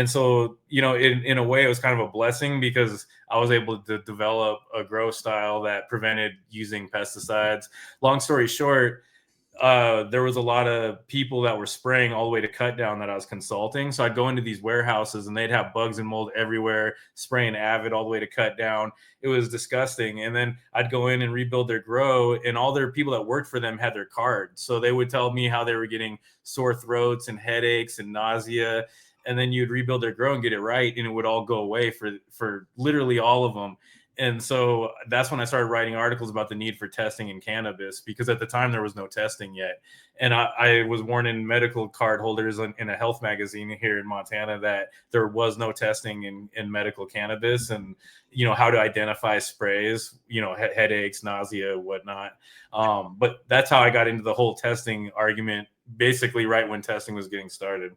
And so, in a way, it was kind of a blessing because I was able to develop a grow style that prevented using pesticides. Long story short, there was a lot of people that were spraying all the way to cut down that I was consulting. So I'd go into these warehouses and they'd have bugs and mold everywhere, spraying Avid all the way to cut down. It was disgusting. And then I'd go in and rebuild their grow, and all their people that worked for them had their card. So they would tell me how they were getting sore throats and headaches and nausea. And then you'd rebuild their grow and get it right, and it would all go away for literally all of them. And so that's when I started writing articles about the need for testing in cannabis, because at the time there was no testing yet. And I was warning medical card holders in a health magazine here in Montana that there was no testing in medical cannabis, and, how to identify sprays, headaches, nausea, whatnot. But that's how I got into the whole testing argument, basically right when testing was getting started.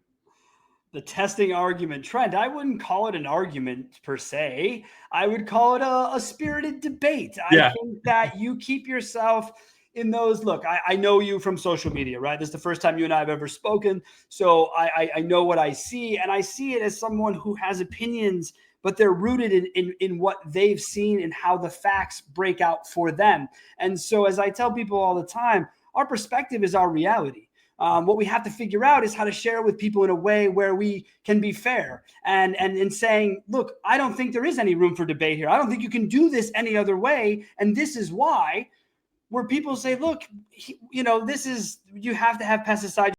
The testing argument, Trent, I wouldn't call it an argument per se. I would call it a spirited debate. Yeah. I think that you keep yourself in those. Look, I know you from social media, right? This is the first time you and I have ever spoken. So I know what I see, and I see it as someone who has opinions, but they're rooted in what they've seen and how the facts break out for them. And so, as I tell people all the time, our perspective is our reality. What we have to figure out is how to share it with people in a way where we can be fair and saying, look, I don't think there is any room for debate here. I don't think you can do this any other way. And this is why, where people say, look, you have to have pesticides.